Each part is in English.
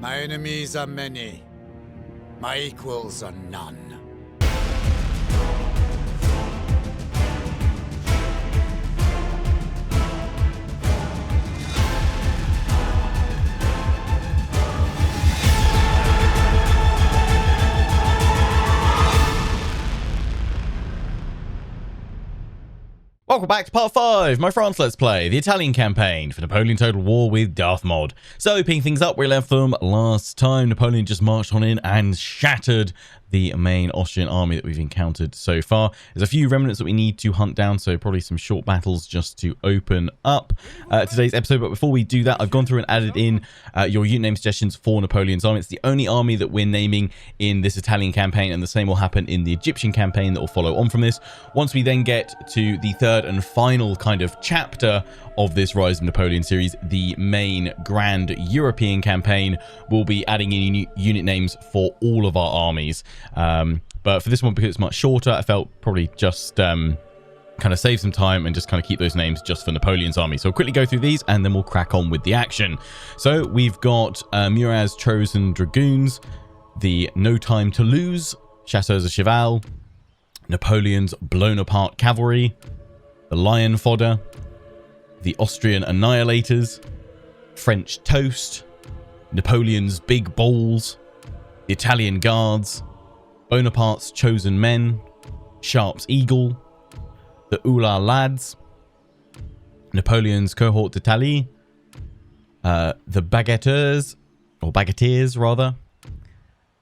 My enemies are many. My equals are none. Welcome back to part 5, my France Let's Play, the Italian campaign for Napoleon Total War with Darthmod. So, picking things up where we left them last time, Napoleon just marched on in and shattered the main Austrian army that we've encountered so far. There's a few remnants that we need to hunt down, so probably some short battles just to open up today's episode. But before we do that, I've gone through and added in your unit name suggestions for Napoleon's army. It's the only army that we're naming in this Italian campaign, and the same will happen in the Egyptian campaign that will follow on from this. Once we then get to the third and final kind of chapter of this Rise of Napoleon series, the main grand European campaign, will be adding in unit names for all of our armies. But for this one, because it's much shorter, I felt probably just kind of save some time and just kind of keep those names just for Napoleon's army. So I'll quickly go through these and then we'll crack on with the action. So we've got Murat's Chosen Dragoons, the No Time to Lose, Chasseurs de Cheval, Napoleon's Blown Apart Cavalry, the Lion Fodder, the Austrian Annihilators, French Toast, Napoleon's Big Balls, the Italian Guards, Bonaparte's Chosen Men, Sharp's Eagle, the Ula Lads, Napoleon's Cohort d'Italie, the Baguetteurs, or Baguetteers rather,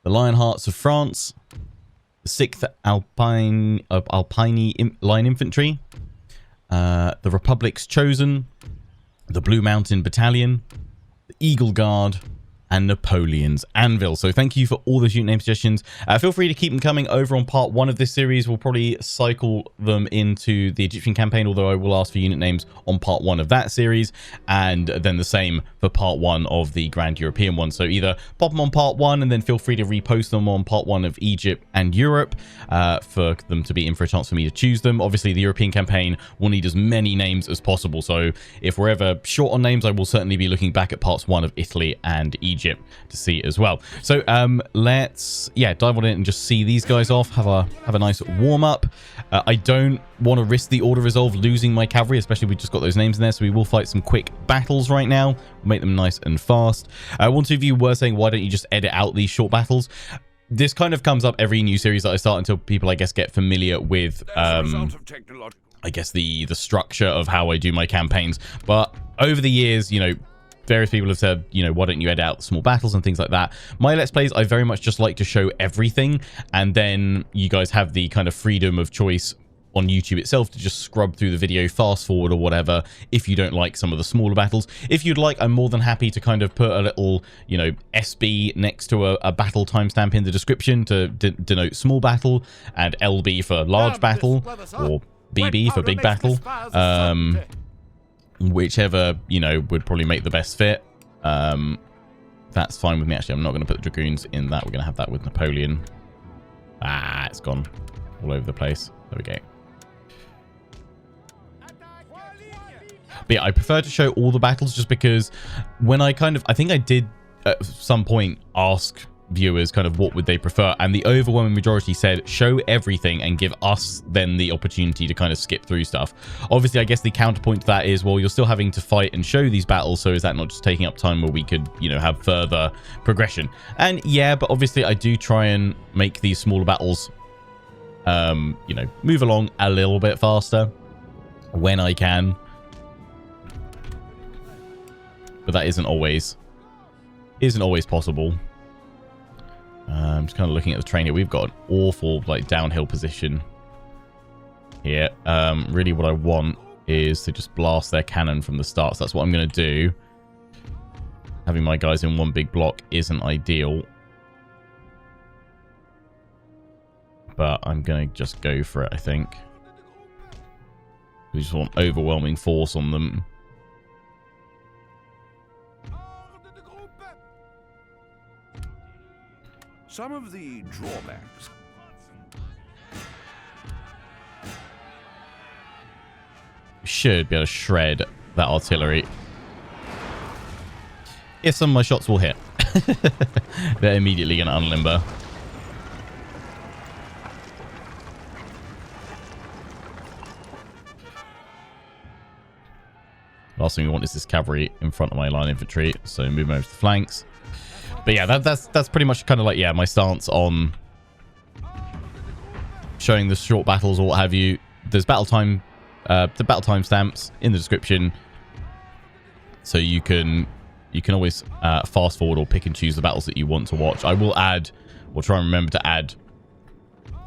the Lionhearts of France, the 6th Alpine Line Infantry, the Republic's Chosen, the Blue Mountain Battalion, the Eagle Guard, and Napoleon's Anvil. So thank you for all those unit name suggestions. Feel free to keep them coming over on part 1 of this series. We'll probably cycle them into the Egyptian campaign, although I will ask for unit names on part 1 of that series, and then the same for part 1 of the Grand European one. So either pop them on part 1 and then feel free to repost them on part 1 of Egypt and Europe for them to be in for a chance for me to choose them. Obviously, the European campaign will need as many names as possible, so if we're ever short on names, I will certainly be looking back at parts 1 of Italy and Egypt to see as well. So let's dive on in and just see these guys off, have a nice warm up. I don't want to risk the auto resolve losing my cavalry, especially we just got those names in there, so we will fight some quick battles right now. We'll make them nice and fast. One two of you were saying, why don't you just edit out these short battles? This kind of comes up every new series that I start until people, I guess, get familiar with I guess the structure of how I do my campaigns. But over the years, you know, various people have said, you know, why don't you edit out the small battles and things like that. My Let's Plays, I very much just like to show everything, and then you guys have the kind of freedom of choice on YouTube itself to just scrub through the video, fast forward or whatever, if you don't like some of the smaller battles. If you'd like, I'm more than happy to kind of put a little, you know, SB next to a battle timestamp in the description to denote small battle, and LB for large battle, or BB for big battle. Whichever, you know, would probably make the best fit. That's fine with me. Actually, I'm not going to put the Dragoons in that. We're going to have that with Napoleon. Ah, it's gone all over the place. There we go. But yeah, I prefer to show all the battles just because when I think I did at some point ask viewers kind of what would they prefer, and the overwhelming majority said show everything and give us then the opportunity to kind of skip through stuff. Obviously, I guess the counterpoint to that is, well, you're still having to fight and show these battles, so is that not just taking up time where we could, you know, have further progression? And yeah, but obviously I do try and make these smaller battles you know, move along a little bit faster when I can, but that isn't always possible. I'm just kind of looking at the train here. We've got an awful like downhill position here. Really what I want is to just blast their cannon from the start. So that's what I'm going to do. Having my guys in one big block isn't ideal, but I'm going to just go for it, I think. We just want overwhelming force on them. Some of the drawbacks. Should be able to shred that artillery. If some of my shots will hit. They're immediately going to unlimber. Last thing we want is this cavalry in front of my line infantry, so move them over to the flanks. But yeah, that's pretty much kind of like, yeah, my stance on showing the short battles or what have you. There's battle time, the battle time stamps in the description, so you can always fast forward or pick and choose the battles that you want to watch. I will add, or try and remember to add,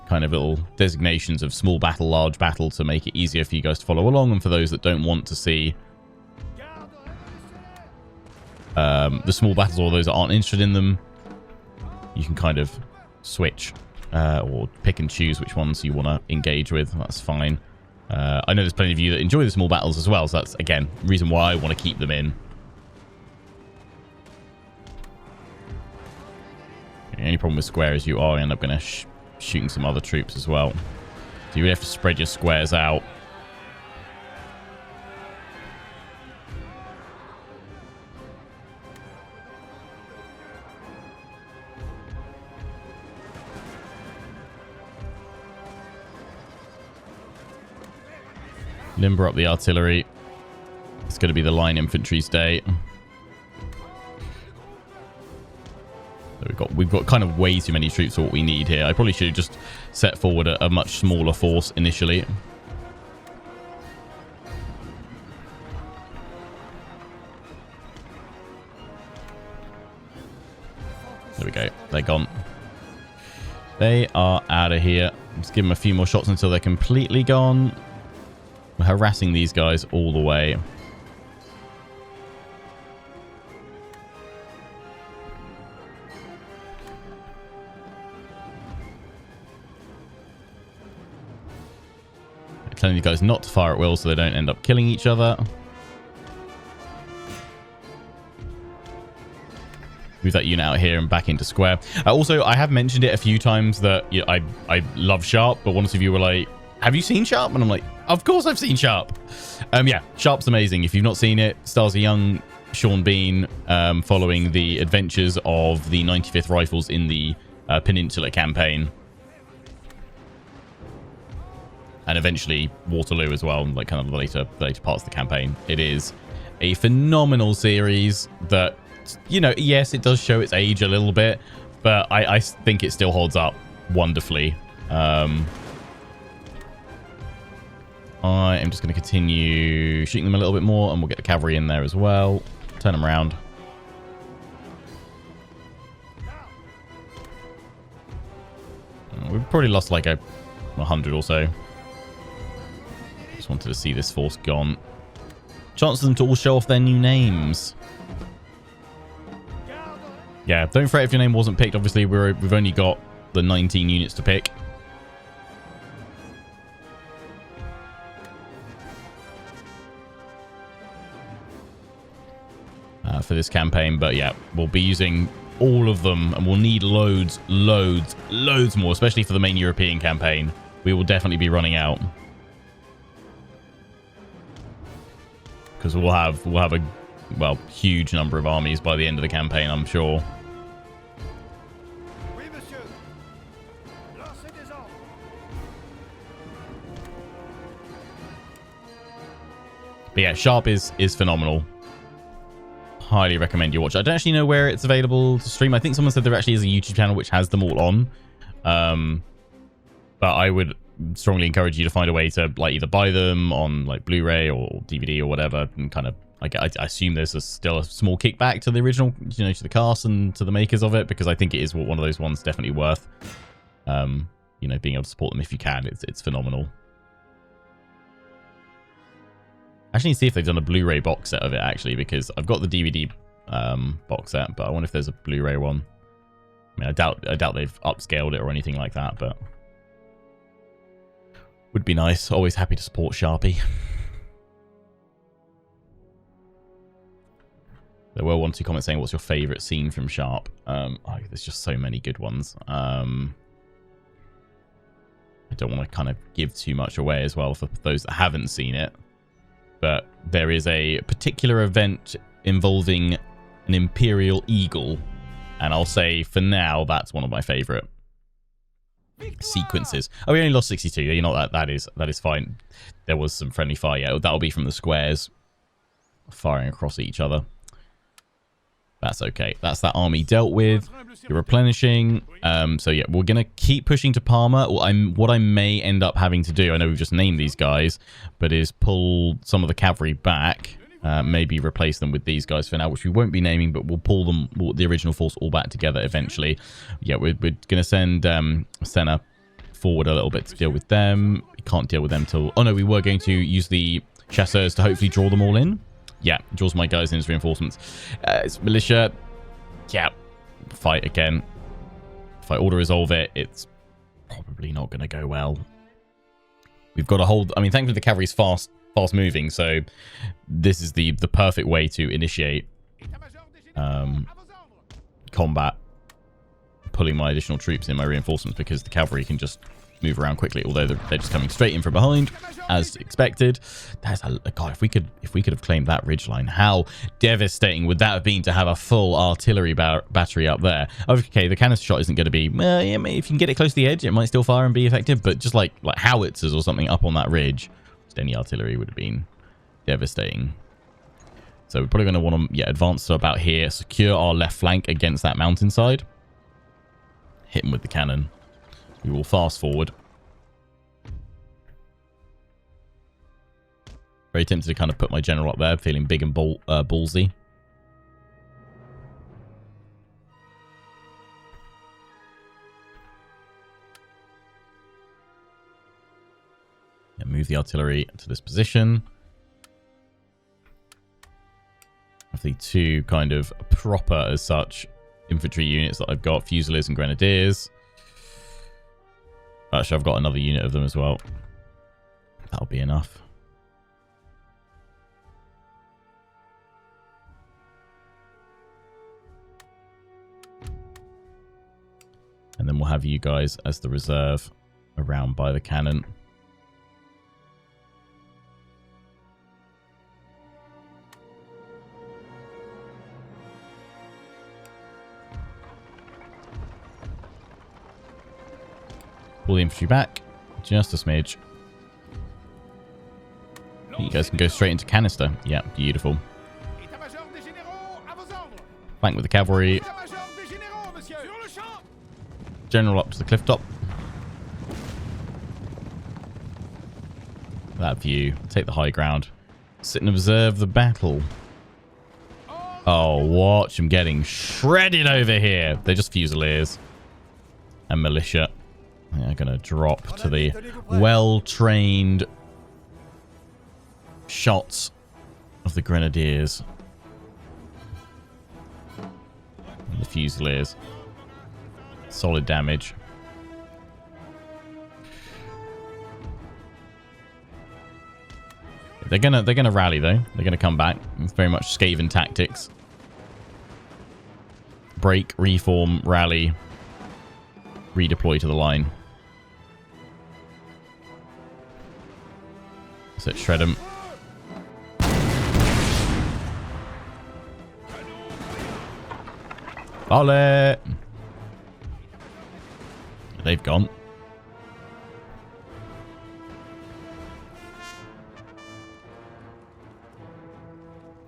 kind of little designations of small battle, large battle to make it easier for you guys to follow along, and for those that don't want to see the small battles or those that aren't interested in them, you can kind of switch or pick and choose which ones you want to engage with. That's fine. I know there's plenty of you that enjoy the small battles as well, so that's, again, reason why I want to keep them in. The only problem with square is you are end up going to shooting some other troops as well. So you really have to spread your squares out. Limber up the artillery. It's going to be the line infantry's day. So we've got kind of way too many troops for what we need here. I probably should have just set forward a much smaller force initially. There we go. They're gone. They are out of here. Let's give them a few more shots until they're completely gone. We're harassing these guys all the way. Telling you guys not to fire at will so they don't end up killing each other. Move that unit out here and back into square. Also, I have mentioned it a few times that I love Sharp, but one of you were like, have you seen Sharp? And I'm like, of course I've seen Sharp. Yeah, Sharp's amazing. If you've not seen it, stars a young Sean Bean following the adventures of the 95th Rifles in the Peninsula campaign. And eventually Waterloo as well, like kind of the later parts of the campaign. It is a phenomenal series that, you know, yes, it does show its age a little bit, but I think it still holds up wonderfully. I am just going to continue shooting them a little bit more, and we'll get the cavalry in there as well. Turn them around. We've probably lost like 100 or so. Just wanted to see this force gone. Chance for them to all show off their new names. Yeah, don't fret if your name wasn't picked. Obviously, we've only got the 19 units to pick. For this campaign, but yeah, we'll be using all of them, and we'll need loads more, especially for the main European campaign. We will definitely be running out because we'll have a huge number of armies by the end of the campaign, I'm sure. But yeah, Sharp is phenomenal. Highly recommend you watch it. I don't actually know where it's available to stream. I think someone said there actually is a YouTube channel which has them all on. But I would strongly encourage you to find a way to like either buy them on like Blu-ray or DVD or whatever, and kind of like I assume there's still a small kickback to the original, you know, to the cast and to the makers of it, because I think it is one of those ones definitely worth you know, being able to support them if you can. It's phenomenal. I actually need to see if they've done a Blu-ray box set of it, actually, because I've got the DVD box set, but I wonder if there's a Blu-ray one. I mean, I doubt they've upscaled it or anything like that, but would be nice. Always happy to support Sharpie. There were 1 or 2 comments saying, what's your favourite scene from Sharp? There's just so many good ones. I don't want to kind of give too much away as well for those that haven't seen it. But there is a particular event involving an Imperial Eagle And I'll say, for now, that's one of my favourite sequences. Oh, we only lost 62. You know, that is fine. There was some friendly fire. Yeah, that'll be from the squares firing across each other. That's okay. That's that army dealt with. You're replenishing. So yeah, we're gonna keep pushing to Parma. What I may end up having to do, I know we've just named these guys, but is pull some of the cavalry back. Maybe replace them with these guys for now, which we won't be naming, but we'll pull them, the original force, all back together eventually. Yeah, we're gonna send Senna forward a little bit to deal with them. We can't deal with them till... Oh no, we were going to use the chasseurs to hopefully draw them all in. Yeah, draws my guys in as reinforcements. It's militia. Yeah, fight again. If I auto-resolve it, it's probably not going to go well. We've got to hold... I mean, thankfully the cavalry's fast moving, so this is the perfect way to initiate combat. Pulling my additional troops in, my reinforcements, because the cavalry can just move around quickly, although they're just coming straight in from behind as expected. That's a god. If we could have claimed that ridgeline, how devastating would that have been to have a full artillery battery up there? Okay, the canister shot isn't going to be, yeah, if you can get it close to the edge, it might still fire and be effective, but just like howitzers or something up on that ridge, just any artillery would have been devastating. So we're probably going to want to advance to about here, secure our left flank against that mountainside, hit them with the cannon. We will fast forward. Very tempted to kind of put my general up there, feeling big and ballsy. Yeah, move the artillery to this position. Of the two kind of proper, as such, infantry units that I've got, Fusiliers and Grenadiers. Actually, I've got another unit of them as well. That'll be enough. And then we'll have you guys as the reserve around by the cannon. Pull the infantry back just a smidge. You guys can go straight into canister. Yeah, beautiful. Flank with the cavalry. General up to the cliff top. That view. Take the high ground. Sit and observe the battle. Oh, watch them getting shredded over here. They're just Fusiliers and militia. I'm going to drop to the well-trained shots of the Grenadiers. And the Fusiliers. Solid damage. They're gonna rally though. They're gonna come back. It's very much Skaven tactics. Break, reform, rally, redeploy to the line. So shred them. Volley! They've gone.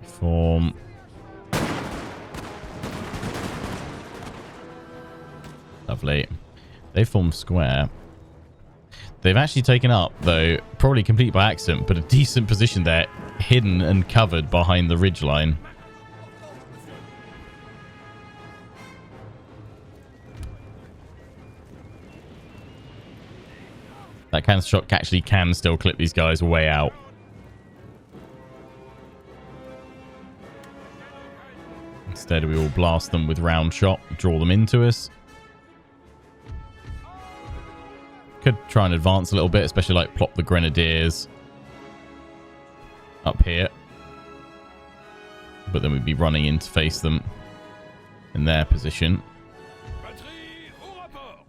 Form. Lovely. They form square. They've actually taken up, though, probably complete by accident, but a decent position there, hidden and covered behind the ridgeline. That canister shot actually can still clip these guys way out. Instead, we will blast them with round shot, draw them into us. Could try and advance a little bit, especially like plop the Grenadiers up here. But then we'd be running in to face them in their position.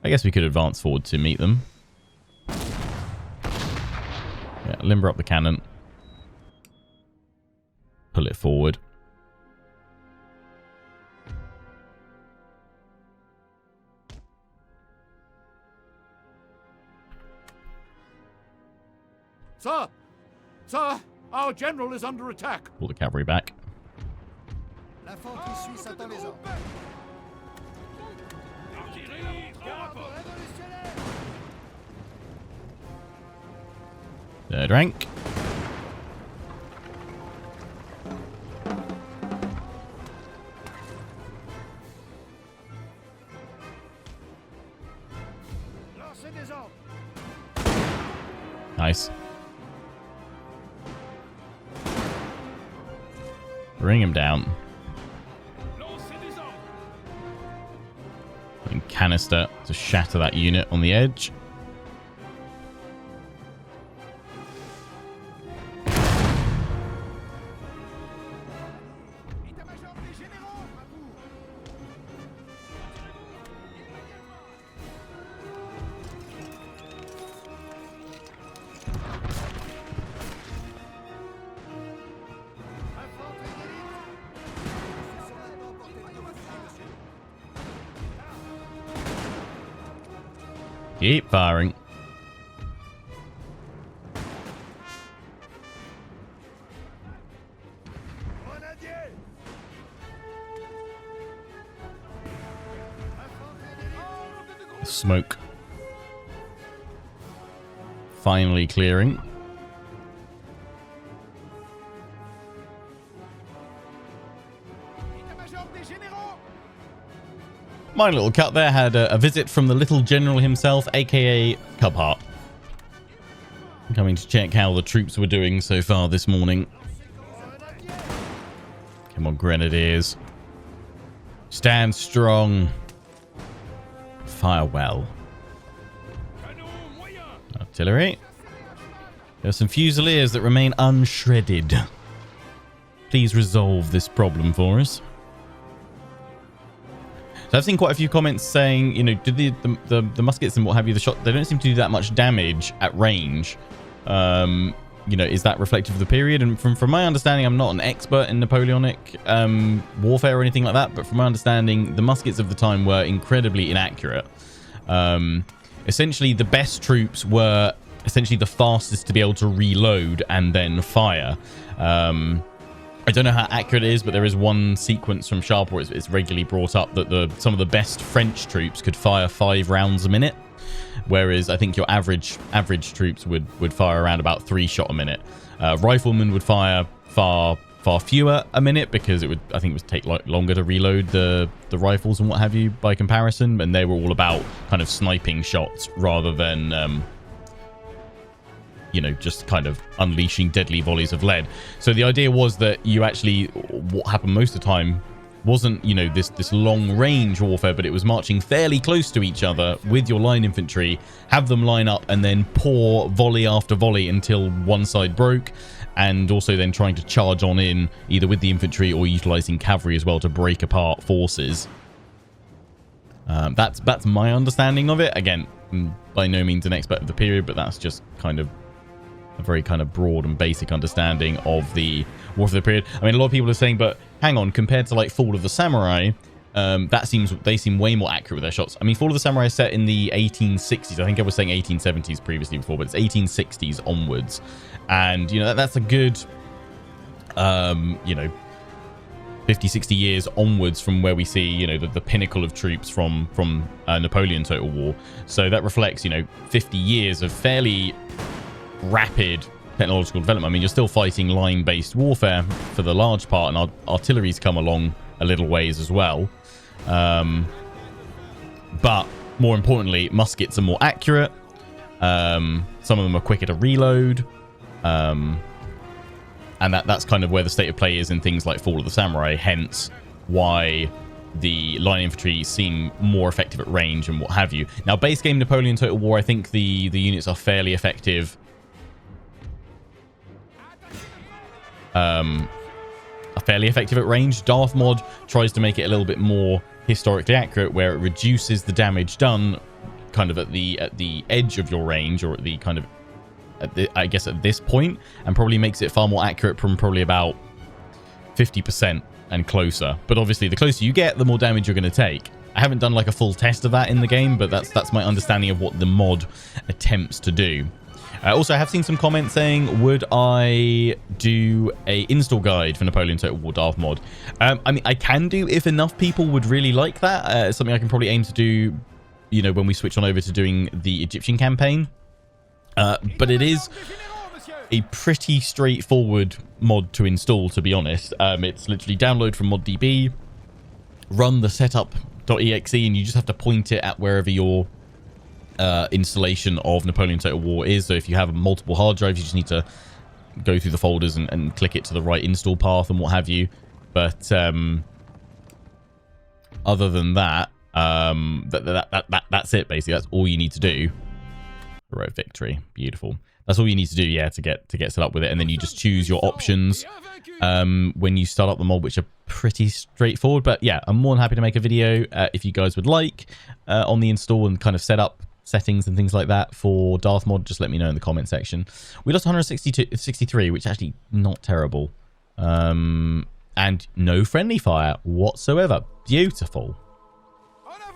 I guess we could advance forward to meet them. Yeah, limber up the cannon. Pull it forward. Sir! Sir! Our general is under attack! Pull the cavalry back. L'infanterie suisse attend les ordres. Third rank. Nice. Bring him down. And canister to shatter that unit on the edge. Keep firing. Smoke. Finally clearing. My little cut there had a visit from the little general himself, aka Cubheart, coming to check how the troops were doing so far this morning. Come on, Grenadiers. Stand strong. Fire well. Artillery. There are some Fusiliers that remain unshredded. Please resolve this problem for us. So I've seen quite a few comments saying, you know, do the muskets and what have you, the shot, they don't seem to do that much damage at range. You know, is that reflective of the period? And from my understanding, I'm not an expert in Napoleonic warfare or anything like that, but from my understanding, the muskets of the time were incredibly inaccurate. Essentially, the best troops were essentially the fastest to be able to reload and then fire. I don't know how accurate it is, but there is one sequence from Sharp where it's regularly brought up that some of the best French troops could fire 5 rounds a minute, whereas I think your average troops would fire around about 3 shot a minute. Riflemen would fire far fewer a minute because I think it would take longer to reload the rifles and what have you by comparison, and they were all about kind of sniping shots rather than you know, just kind of unleashing deadly volleys of lead. So the idea was that you actually, what happened most of the time wasn't, you know, this long range warfare, but it was marching fairly close to each other with your line infantry, have them line up and then pour volley after volley until one side broke, and also then trying to charge on in either with the infantry or utilizing cavalry as well to break apart forces. That's my understanding of it. Again, I'm by no means an expert of the period, but that's just kind of a very kind of broad and basic understanding of the war of the period. I mean, a lot of people are saying, but hang on, compared to like Fall of the Samurai, they seem way more accurate with their shots. I mean, Fall of the Samurai is set in the 1860s. I think I was saying 1870s previously before, but it's 1860s onwards. And, you know, that's a good, you know, 50, 60 years onwards from where we see, you know, the pinnacle of troops from Napoleon Total War. So that reflects, you know, 50 years of fairly rapid technological development. I mean, you're still fighting line-based warfare for the large part, and artillery's come along a little ways as well. But more importantly, muskets are more accurate. Some of them are quicker to reload. And that's kind of where the state of play is in things like Fall of the Samurai, hence why the line infantry seem more effective at range and what have you. Now, base game Napoleon Total War, I think the units are fairly effective. Are fairly effective at range. Darthmod tries to make it a little bit more historically accurate, where it reduces the damage done kind of at the edge of your range, or at the kind of I guess at this point, and probably makes it far more accurate from probably about 50% and closer. But obviously, the closer you get, the more damage you're going to take. I haven't done like a full test of that in the game, but that's my understanding of what the mod attempts to do. Also, I have seen some comments saying, would I do a install guide for Napoleon Total War Darthmod? I mean, I can do if enough people would really like that. It's something I can probably aim to do, you know, when we switch on over to doing the Egyptian campaign. But it is a pretty straightforward mod to install, to be honest. It's literally download from ModDB, run the setup.exe, and you just have to point it at wherever your installation of Napoleon Total War is. So if you have multiple hard drives, you just need to go through the folders and click it to the right install path and what have you. But other than that, that's it basically. That's all you need to do. Heroic victory, beautiful. That's all you need to do, yeah, to get set up with it. And then you just choose your options when you start up the mod, which are pretty straightforward. But yeah, I'm more than happy to make a video if you guys would like on the install and kind of setup settings and things like that for Darthmod. Just let me know in the comment section. We lost 163, which is actually not terrible. And no friendly fire whatsoever. Beautiful.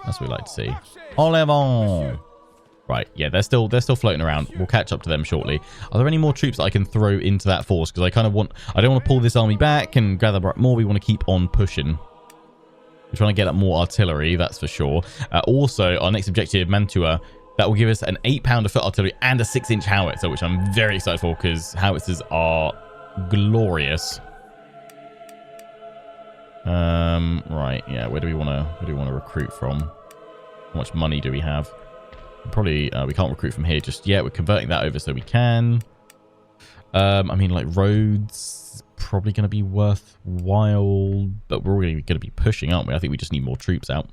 That's what we like to see. En avant. Right, yeah, they're still floating around. We'll catch up to them shortly. Are there any more troops that I can throw into that force? Because I don't want to pull this army back and gather up more. We want to keep on pushing. We're trying to get up more artillery, that's for sure. Also, our next objective, Mantua, that will give us an 8-pounder foot artillery and a 6-inch howitzer, which I'm very excited for because howitzers are glorious. Right, yeah, where do we want to recruit from? How much money do we have? Probably we can't recruit from here just yet. We're converting that over so we can. I mean, like, roads is probably going to be worthwhile, but we're already going to be pushing, aren't we? I think we just need more troops out.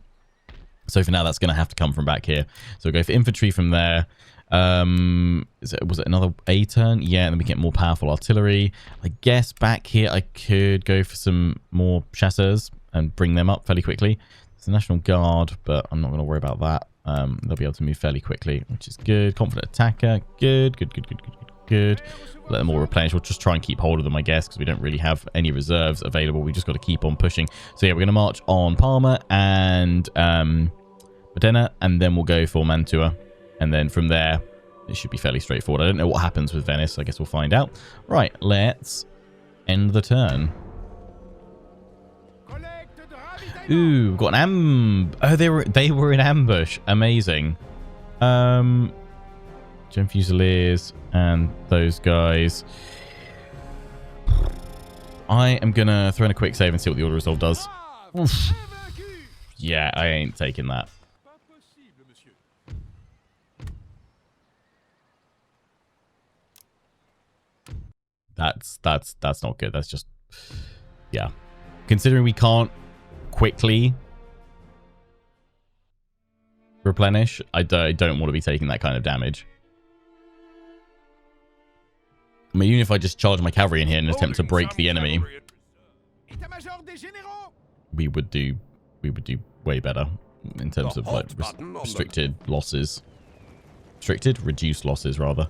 So for now, that's going to have to come from back here. So we'll go for infantry from there. Was it another A turn? Yeah, and then we get more powerful artillery. I guess back here I could go for some more chasseurs and bring them up fairly quickly. It's the National Guard, but I'm not going to worry about that. They'll be able to move fairly quickly, which is good. Confident attacker, good. Let them all replenish. We'll just try and keep hold of them, I guess, because we don't really have any reserves available. We just got to keep on pushing. So yeah, we're going to march on Parma and Modena, and then we'll go for Mantua, and then from there it should be fairly straightforward. I don't know what happens with Venice. I guess we'll find out. Right, let's end the turn. Ooh, we've got an oh, they were in ambush. Amazing. Gem Fusiliers and those guys. I am gonna throw in a quick save and see what the order resolve does. Oof. Yeah, I ain't taking that. That's not good. That's just, yeah. Considering we can't quickly replenish, I don't want to be taking that kind of damage. I mean, even if I just charge my cavalry in here and attempt to break the enemy, we would do way better in terms of like restricted losses. Reduced losses rather.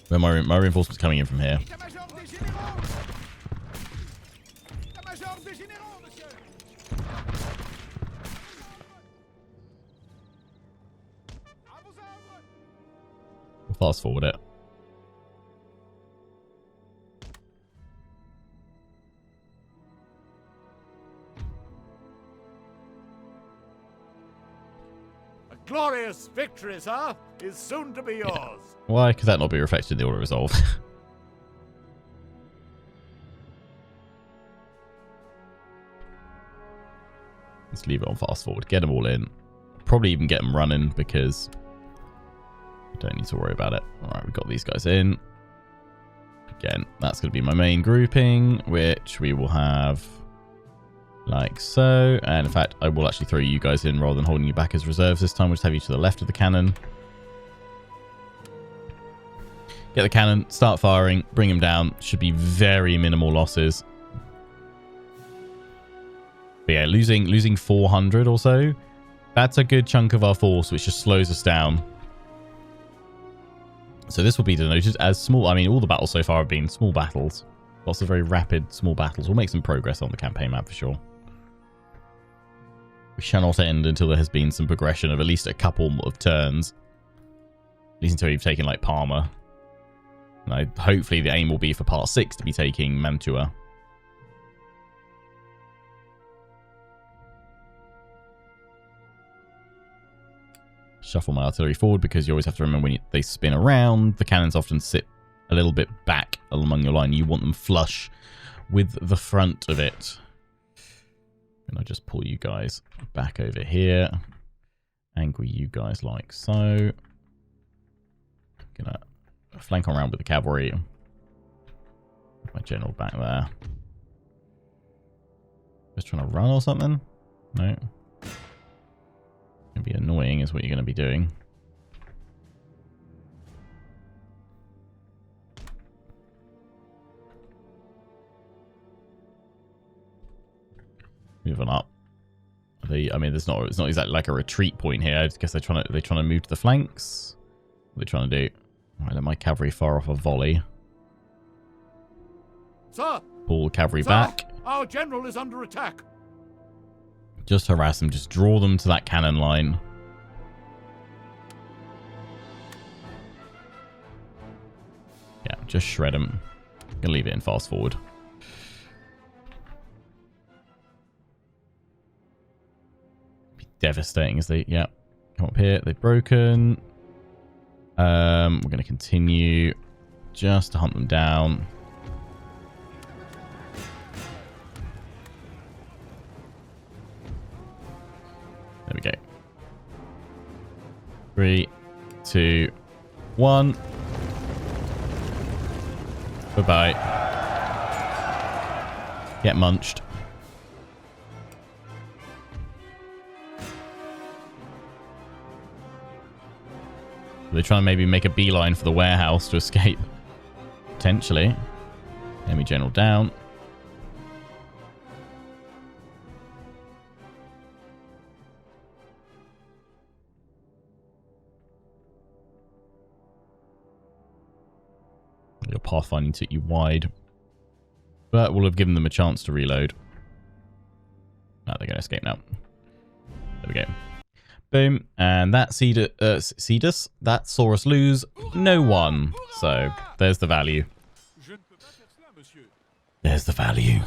Where my reinforcements coming in from here. We'll fast forward it. A glorious victory, sir, is soon to be yours. Yeah. Why could that not be reflected in the order resolve? Let's leave it on fast forward. Get them all in. Probably even get them running because I don't need to worry about it. All right, we've got these guys in. Again, that's going to be my main grouping, which we will have like so. And in fact, I will actually throw you guys in rather than holding you back as reserves this time. We'll just have you to the left of the cannon. Get the cannon, start firing, bring him down. Should be very minimal losses. But yeah, losing 400 or so. That's a good chunk of our force, which just slows us down. So this will be denoted as small. I mean, all the battles so far have been small battles. Lots of very rapid small battles. We'll make some progress on the campaign map for sure. We shall not end until there has been some progression of at least a couple of turns At least until you've taken, like, Parma. And hopefully the aim will be for part 6 to be taking Mantua. Shuffle my artillery forward because you always have to remember when they spin around, the cannons often sit a little bit back along your line. You want them flush with the front of it. And I just pull you guys back over here. Angle you guys like so. Gonna flank around with the cavalry. My general back there. Just trying to run or something? No. Gonna be annoying is what you're gonna be doing. Moving up. I mean, it's not exactly like a retreat point here. I guess they're trying to move to the flanks. What are they trying to do? Right, let my cavalry fire off a volley. Sir! Pull the cavalry Sir, back. our general is under attack. Just harass them. Just draw them to that cannon line. Yeah, just shred them. Gonna leave it in fast forward. Be devastating as they, yeah, come up here. They've broken. We're gonna continue just to hunt them down. There we go. 3, 2, 1. Bye-bye. Get munched. They're trying to maybe make a beeline for the warehouse to escape. Potentially. Enemy general down. Your pathfinding took you wide. But we'll have given them a chance to reload. Oh, they're going to escape now. There we go. Boom. And that Cedus, that saw us lose no one. So there's the value. There's the value.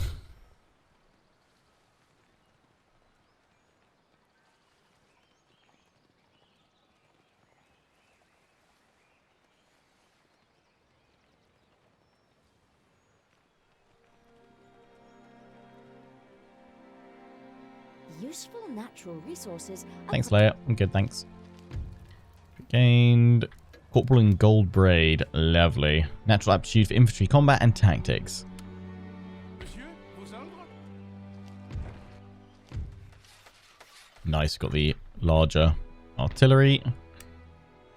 Useful natural resources. Thanks, Leia. I'm good, thanks. Gained Corporal and Gold Braid. Lovely. Natural aptitude for infantry combat and tactics. Nice, got the larger artillery.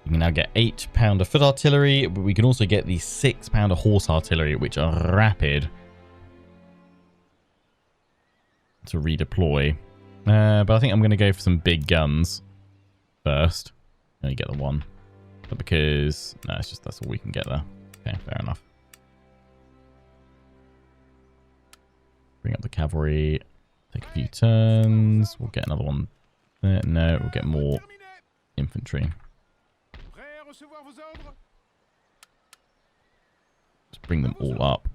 We can now get 8-pounder foot artillery, but we can also get the 6-pounder horse artillery, which are rapid to redeploy. But I think I'm going to go for some big guns first. Only get the one. But because... no, it's just that's all we can get there. Okay, fair enough. Bring up the cavalry. Take a few turns. We'll get another one there. No, we'll get more infantry. Just bring them all up.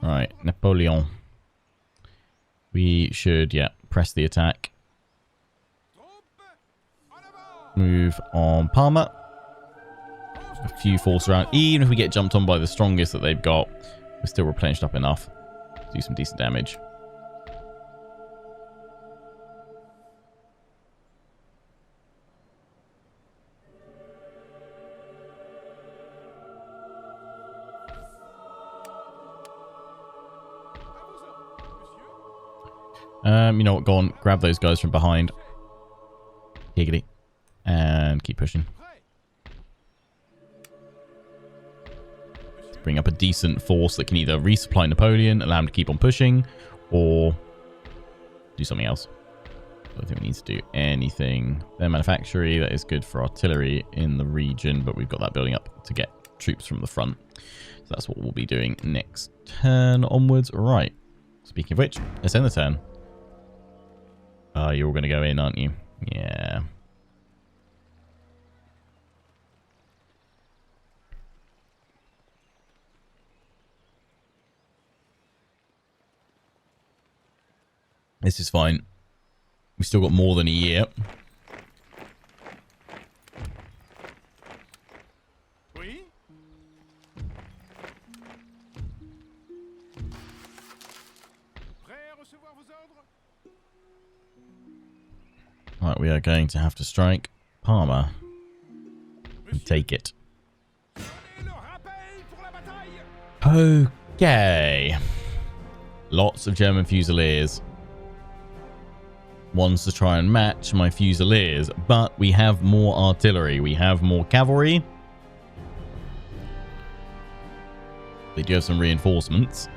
Alright, Napoleon. We should, yeah, press the attack. Move on Parma. A few force around. Even if we get jumped on by the strongest that they've got, we're still replenished up enough to do some decent damage. You know what? Go on. Grab those guys from behind. Giggity. And keep pushing. Let's bring up a decent force that can either resupply Napoleon, allow him to keep on pushing, or do something else. I don't think we need to do anything. Their manufactory, that is good for artillery in the region, but we've got that building up to get troops from the front. So that's what we'll be doing next turn onwards. Right. Speaking of which, let's end the turn. You're all going to go in, aren't you? Yeah. This is fine. We've still got more than a year. Oui? Prêt à recevoir vos ordres? Right, we are going to have to strike Parma and take it. Donnez le rappel pour la bataille! Okay. Lots of German Fusiliers. Ones to try and match my Fusiliers, but we have more artillery. We have more cavalry. They do have some reinforcements.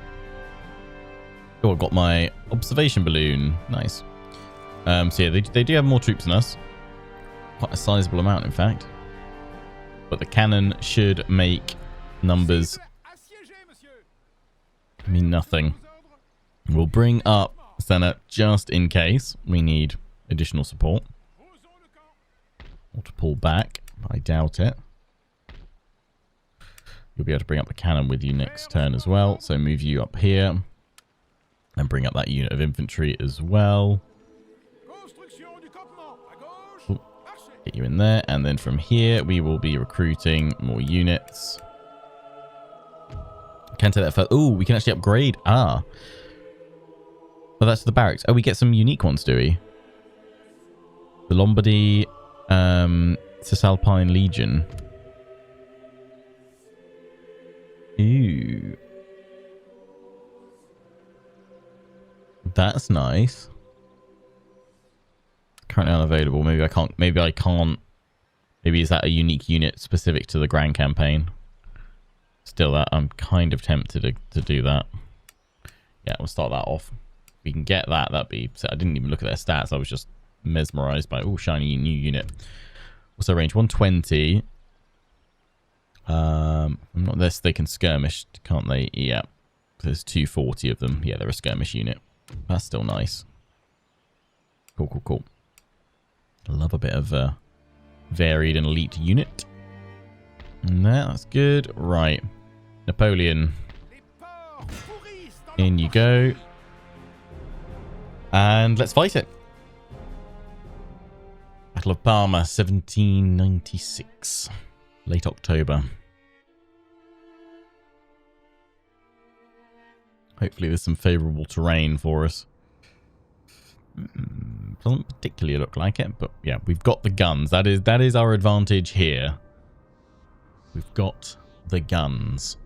Oh, I've got my observation balloon. Nice. So yeah, they do have more troops than us. Quite a sizable amount, in fact. But the cannon should make numbers mean nothing. We'll bring up Senate just in case we need additional support. Or to pull back. I doubt it. You'll be able to bring up the cannon with you next turn as well. So move you up here. And bring up that unit of infantry as well. Ooh, get you in there. And then from here, we will be recruiting more units. Can't take that first. Oh, we can actually upgrade. Ah. Oh, that's the barracks. Oh, we get some unique ones, do we? The Lombardy Cisalpine Legion. Ooh. That's nice. Currently unavailable. Maybe I can't. Maybe is that a unique unit specific to the Grand Campaign? Still, that I'm kind of tempted to do that. Yeah, we'll start that off. If we can get that, that'd be... So I didn't even look at their stats. I was just mesmerized by... Oh, shiny new unit. Also range 120. Not this. They can skirmish, can't they? Yeah. There's 240 of them. Yeah, they're a skirmish unit. That's still nice. Cool, cool, cool. I love a bit of varied and elite unit. No, that's good. Right. Napoleon. In you go. And let's fight it. Battle of Parma, 1796. Late October. Hopefully there's some favourable terrain for us. Doesn't particularly look like it, but yeah, we've got the guns. That is our advantage here. We've got the guns.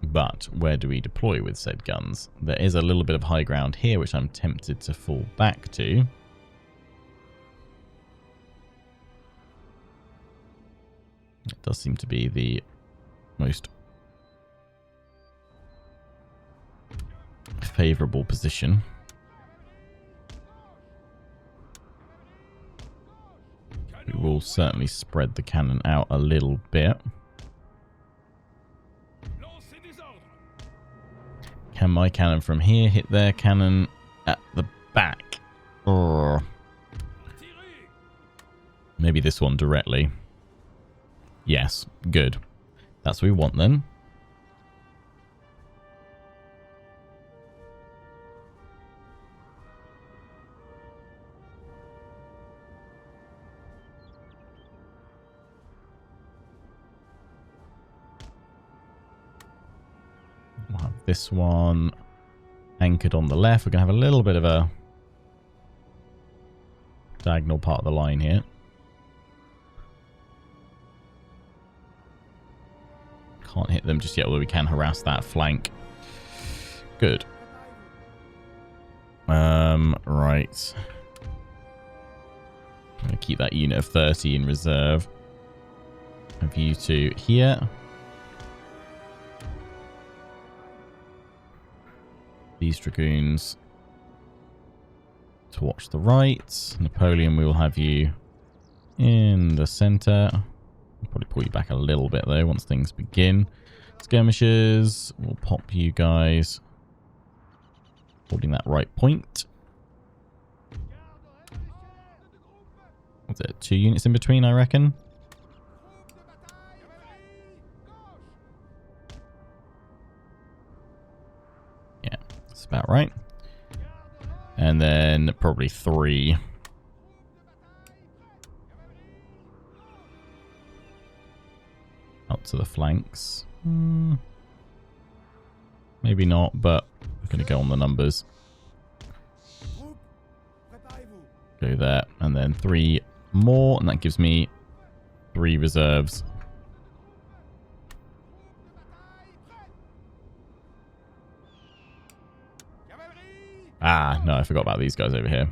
But where do we deploy with said guns? There is a little bit of high ground here, which I'm tempted to fall back to. It does seem to be the most favourable position. We will certainly spread the cannon out a little bit. Can my cannon from here hit their cannon at the back? Or maybe this one directly. Yes, good. That's what we want then. We'll have this one anchored on the left. We're going to have a little bit of a diagonal part of the line here. Can't hit them just yet, although we can harass that flank. Good. Right. I'm going to keep that unit of 30 in reserve. Have you two here. These dragoons to watch the right. Napoleon, we will have you in the center. I'll probably pull you back a little bit though once things begin. Skirmishers, we'll pop you guys Holding that right point. What's it? 2 units in between, I reckon. Yeah, that's about right. And then probably 3. Out to the flanks. Maybe not, but I'm going to go on the numbers. Go there, and then 3 more, and that gives me 3 reserves. Ah, no, I forgot about these guys over here.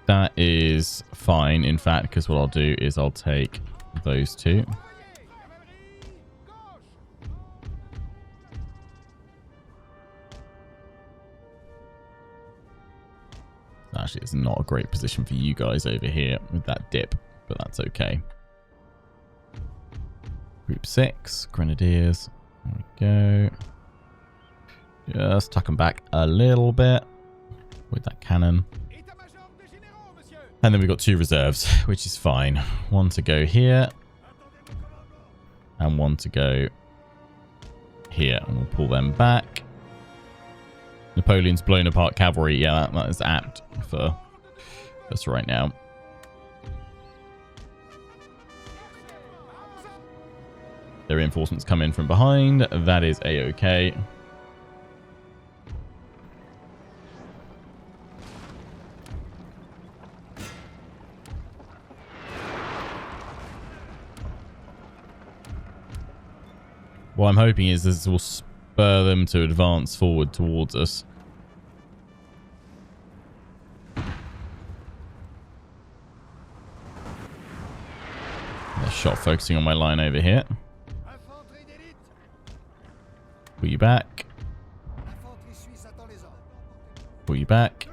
That is fine, in fact, because what I'll do is I'll take those 2. Actually, it's not a great position for you guys over here with that dip, but that's okay. Group 6, Grenadiers. There we go. Just tuck them back a little bit with that cannon. And then we've got 2 reserves, which is fine. 1 to go here. And 1 to go here. And we'll pull them back. Napoleon's blown apart cavalry. Yeah, that is apt for us right now. The reinforcements come in from behind. That is a-okay. What I'm hoping is this will spur them to advance forward towards us. A shot focusing on my line over here. Pull you back. Pull you back.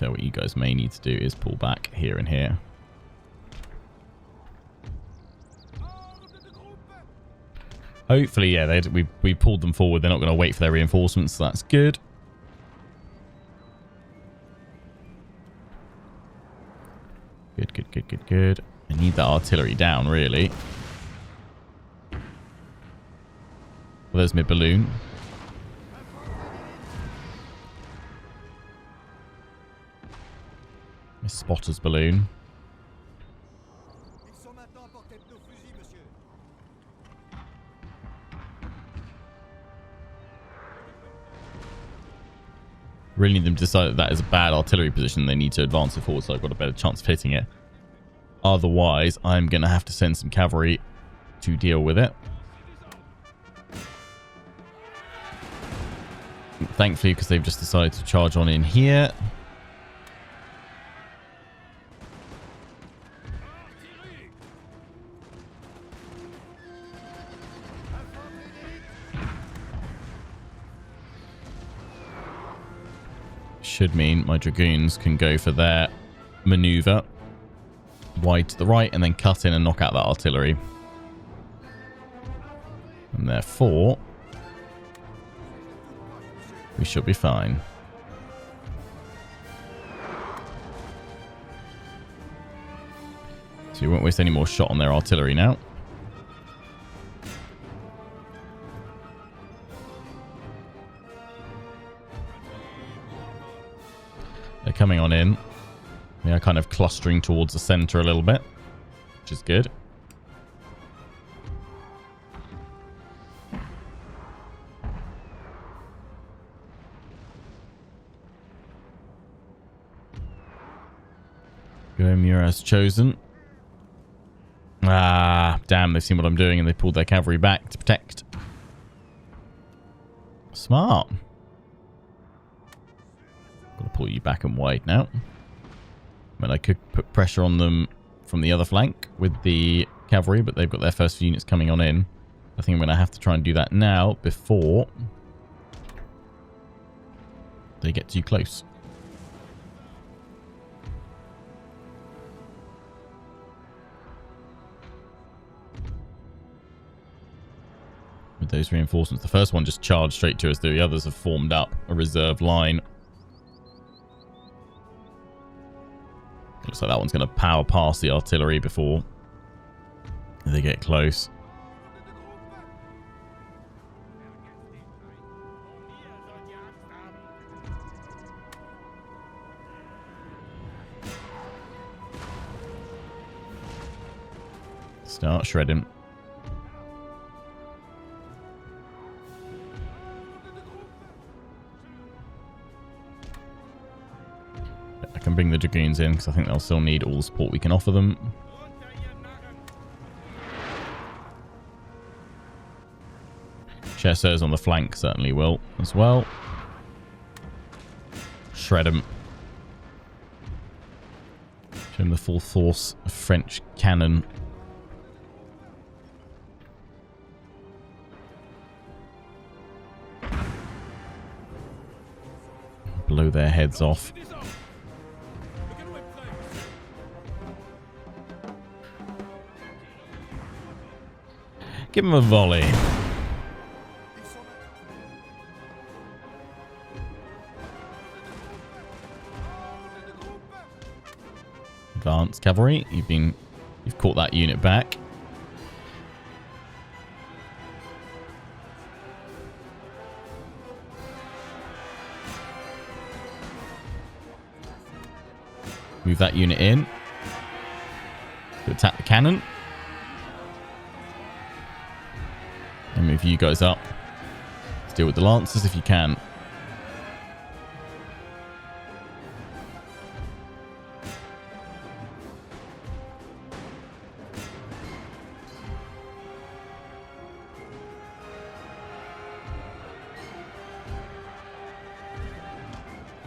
What you guys may need to do is pull back here and here. Hopefully, yeah, we pulled them forward. They're not going to wait for their reinforcements, so that's good. Good, good, good, good, good. I need that artillery down, really. Well, there's my balloon. Spotter's balloon. Really need them to decide that that is a bad artillery position. They need to advance it forward so I've got a better chance of hitting it. Otherwise, I'm going to have to send some cavalry to deal with it. Thankfully, because they've just decided to charge on in here. Should mean my dragoons can go for their maneuver wide to the right and then cut in and knock out that artillery. And therefore, we should be fine. So we won't waste any more shot on their artillery now. They're coming on in. They are kind of clustering towards the center a little bit, which is good. Gomir as chosen. Ah, damn, they've seen what I'm doing and they pulled their cavalry back to protect. Smart. Got to pull you back and wide now. I mean, I could put pressure on them from the other flank with the cavalry, but they've got their first few units coming on in. I think I'm going to have to try and do that now before they get too close. those reinforcements. The first one just charged straight to us. The others have formed up a reserve line. Looks like that one's going to power past the artillery before they get close. Start shredding. I can bring the dragoons in because I think they'll still need all the support we can offer them. Chasseurs on the flank certainly will as well. Shred them. Show them the full force of French cannon. Blow their heads off. Give them a volley. Advanced cavalry, you've caught that unit back. Move that unit in to attack the cannon. And move you guys up to deal with the lancers if you can.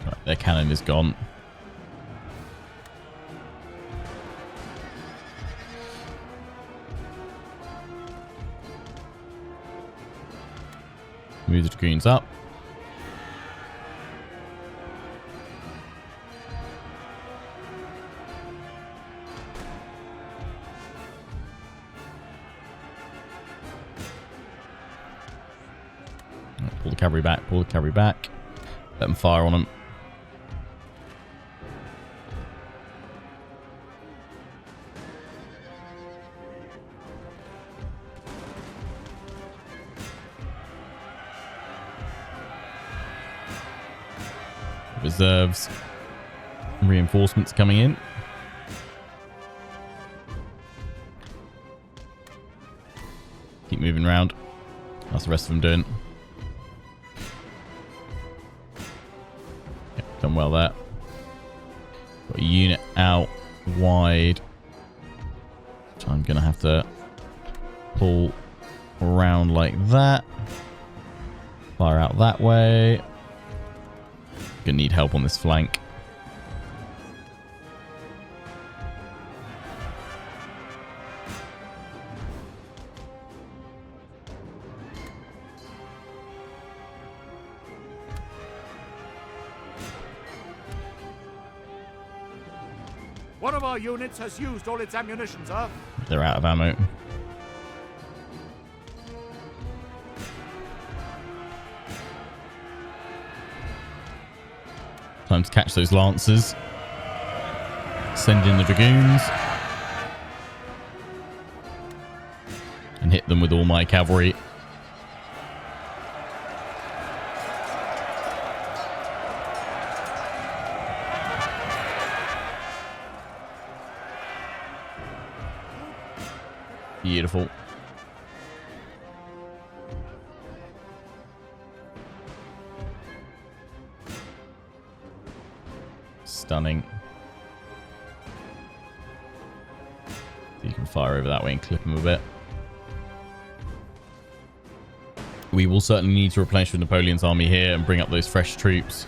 Right, their cannon is gone. Move the dragoons up. Pull the cavalry back, pull the cavalry back. Let them fire on them. Reserves. Reinforcements coming in. Keep moving around. How's the rest of them doing? Yep, done well there. Got a unit out wide. So I'm going to have to pull around like that. Fire out that way. Gonna need help on this flank. One of our units has used all its ammunition, sir. They're out of ammo. Time to catch those lancers. Send in the dragoons. And hit them with all my cavalry. Beautiful. Stunning. So you can fire over that way and clip them a bit. We will certainly need to replenish with Napoleon's army here and bring up those fresh troops.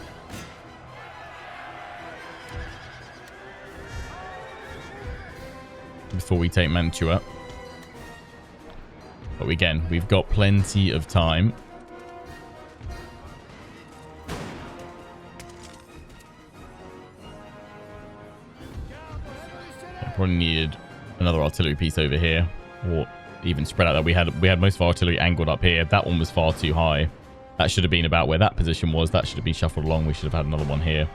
Before we take Mantua. But again, we've got plenty of time. Probably needed another artillery piece over here, or even spread out that we had most of our artillery angled up here. That one was far too high. That should have been about where that position was. That should have been shuffled along. We should have had another one here.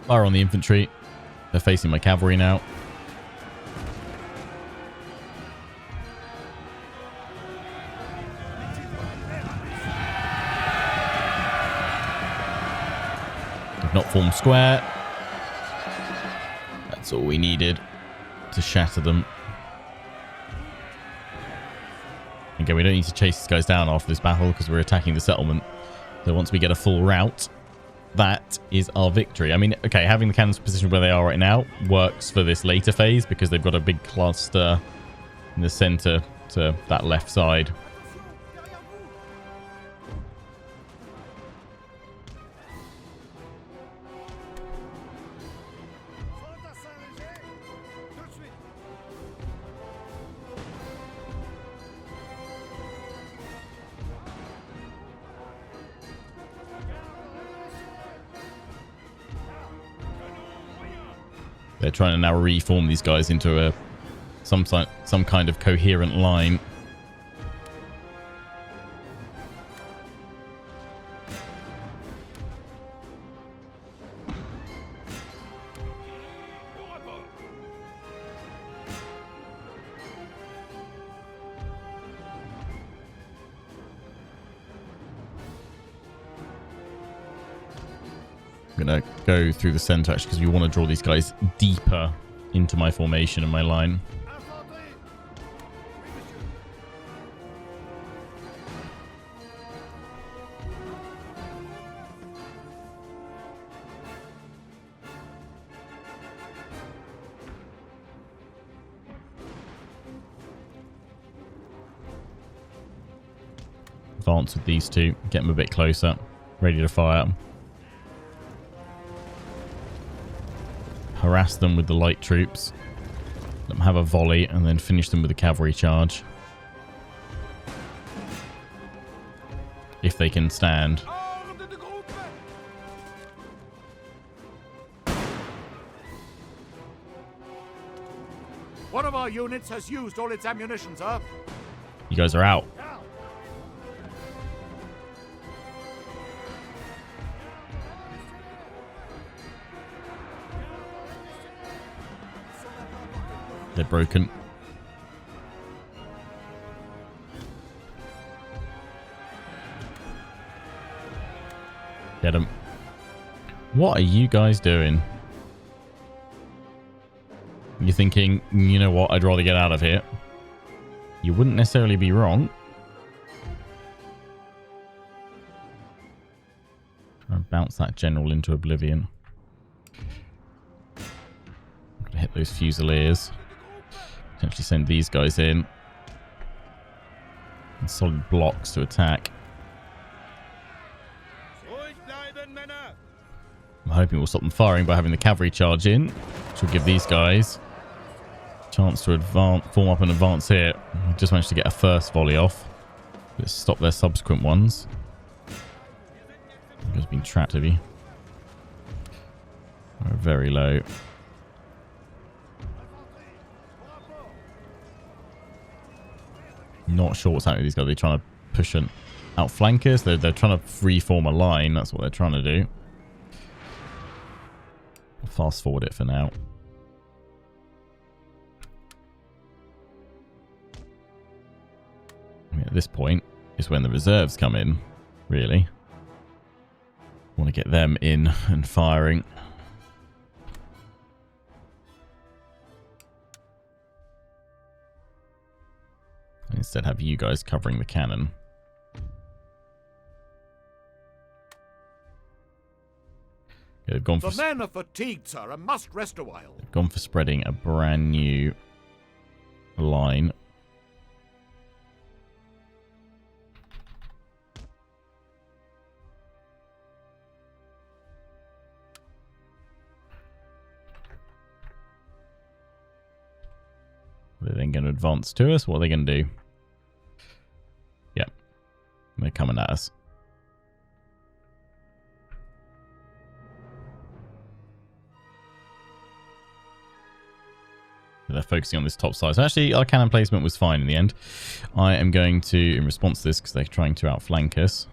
Fire on the infantry. They're facing my cavalry now. They've not formed square. That's all we needed to shatter them. Again, we don't need to chase these guys down after this battle because we're attacking the settlement. So once we get a full rout, that is our victory. I mean, okay, having the cannons positioned where they are right now works for this later phase because they've got a big cluster in the center to that left side. They're trying to now reform these guys into some kind of coherent line. I'm going to go through the center actually because we want to draw these guys deeper into my formation and my line. Advance with these two, get them a bit closer, ready to fire. Harass them with the light troops. Let them have a volley and then finish them with a cavalry charge. If they can stand. One of our units has used all its ammunition, sir. You guys are out. They're broken. Get them. What are you guys doing? You're thinking, you know what, I'd rather get out of here. You wouldn't necessarily be wrong. Try and bounce that general into oblivion. I'm gonna hit those fusiliers. Potentially send these guys in. And solid blocks to attack. I'm hoping we'll stop them firing by having the cavalry charge in, which will give these guys a chance to advance, form up and advance here. I just managed to get a first volley off. Let's stop their subsequent ones. He's been trapped, have you? We're very low. Not sure what's happening with these guys. They're trying to push an outflank us. They're trying to reform a line. That's what they're trying to do. I'll fast forward it for now. I mean, at this point is when the reserves come in, really. Want to get them in and firing. Instead have you guys covering the cannon. Okay, they've gone for the men are fatigued, sir, and must rest a while. They've gone for spreading a brand new line. Are they then going to advance to us? What are they going to do? Yep. They're coming at us. They're focusing on this top side. So actually, our cannon placement was fine in the end. I am going to, in response to this, because they're trying to outflank us,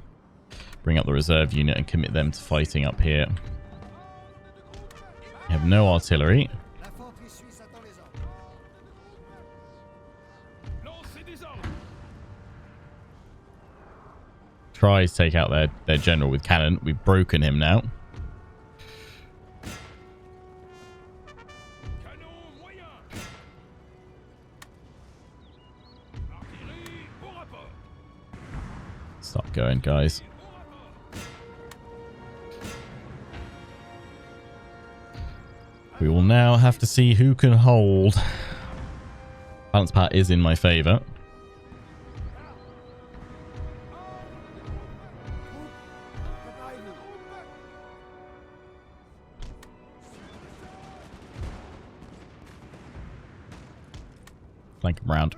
bring up the reserve unit and commit them to fighting up here. We have no artillery. Try to take out their general with cannon. We've broken him now. Stop going, guys. We will now have to see who can hold. Balance power is in my favor. Flank him round.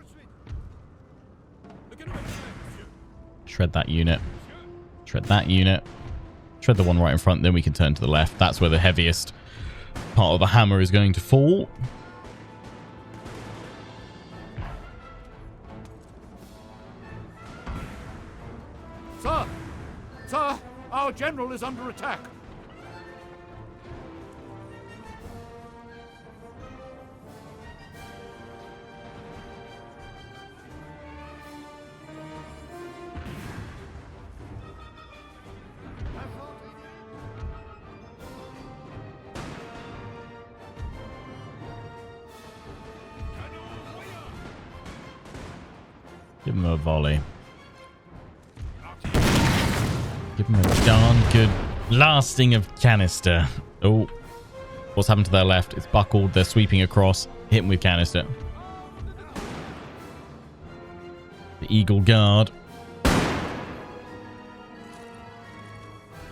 Shred that unit. Shred that unit. Shred the one right in front. Then we can turn to the left. That's where the heaviest part of the hammer is going to fall. Sir! Sir! Our general is under attack! Give him a volley. Give him a darn good lasting of canister. Oh, what's happened to their left? It's buckled. They're sweeping across. Hit him with canister. The Eagle Guard.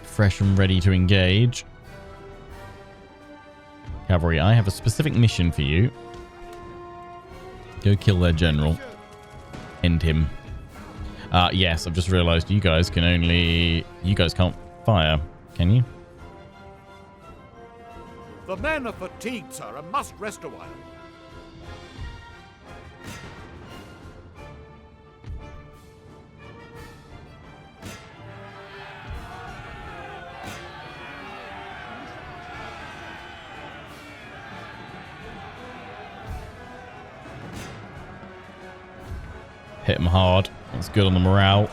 Fresh and ready to engage. Cavalry, I have a specific mission for you. Go kill their general. End him. Yes, I've just realized you guys can only... You guys can't fire, can you? The men are fatigued, sir, and must rest a while. Hit him hard. That's good on the morale.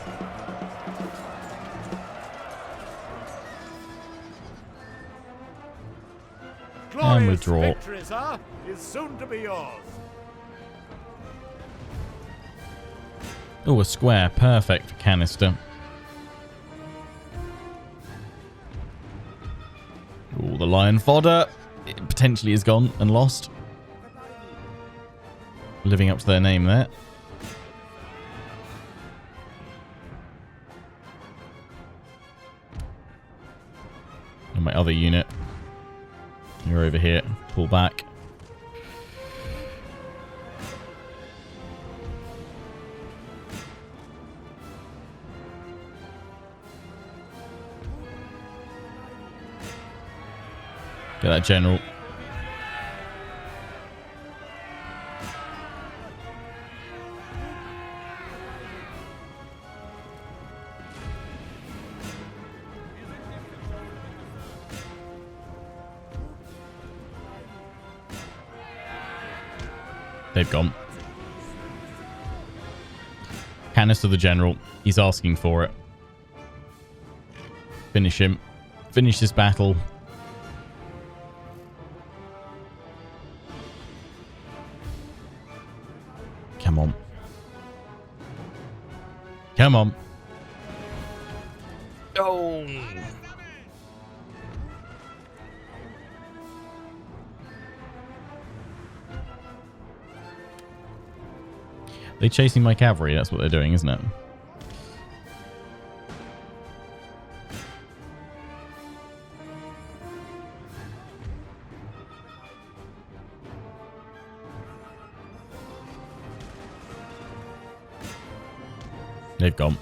And withdraw. Victory, sir, is soon to be yours. Oh, a square. Perfect for canister. Oh, the lion fodder. It potentially is gone and lost. Living up to their name there. And my other unit. You're over here. Pull back. Get that general. They've gone. Canister the general. He's asking for it. Finish him. Finish this battle. Come on. Come on. Oh. They're chasing my cavalry. That's what they're doing, isn't it? They've gone.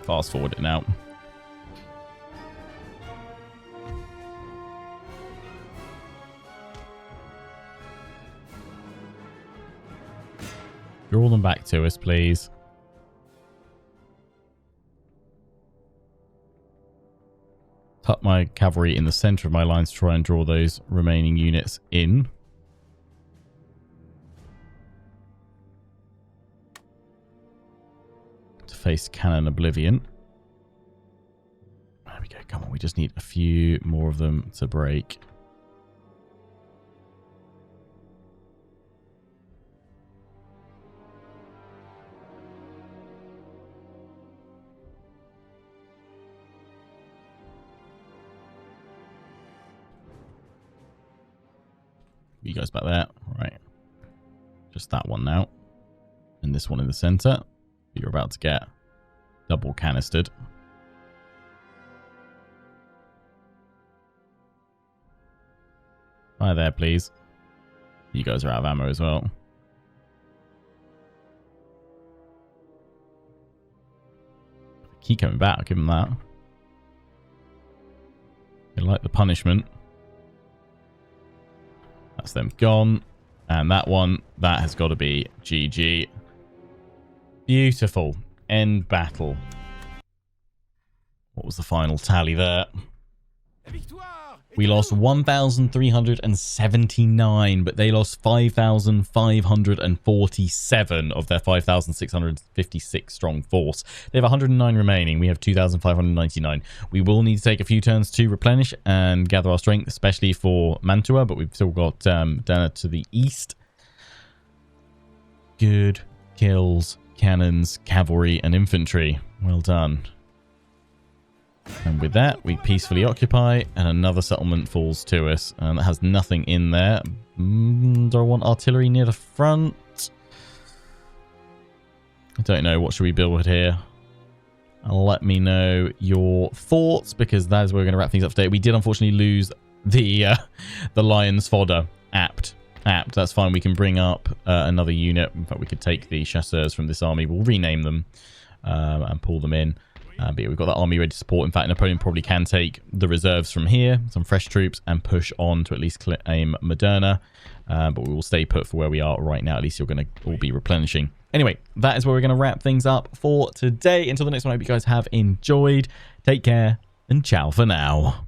Fast forward it now. Draw them back to us, please. Tuck my cavalry in the center of my lines to try and draw those remaining units in. To face Cannon Oblivion. There we go. Come on, we just need a few more of them to break. You guys back there. Right. Just that one now. And this one in the center. You're about to get double canistered. Hi there, please. You guys are out of ammo as well. Keep coming back. I'll give them that. They like the punishment. That's them gone. And that one, that has got to be GG. Beautiful. End battle. What was the final tally there? We lost 1,379, but they lost 5,547 of their 5,656 strong force. They have 109 remaining. We have 2,599. We will need to take a few turns to replenish and gather our strength, especially for Mantua, but we've still got Dana to the east. Good kills, cannons, cavalry, and infantry. Well done. And with that, we peacefully occupy, and another settlement falls to us. And that has nothing in there. Do I want artillery near the front? I don't know. What should we build here? Let me know your thoughts, because that is where we're going to wrap things up today. We did unfortunately lose the Lion's Fodder. Apt. That's fine. We can bring up another unit. In fact, we could take the chasseurs from this army. We'll rename them and pull them in. But yeah, we've got that army ready to support. In fact, Napoleon probably can take the reserves from here, some fresh troops, and push on to at least aim Moderna. But we will stay put for where we are right now. At least you're going to all be replenishing. Anyway, that is where we're going to wrap things up for today. Until the next one, I hope you guys have enjoyed. Take care, and ciao for now.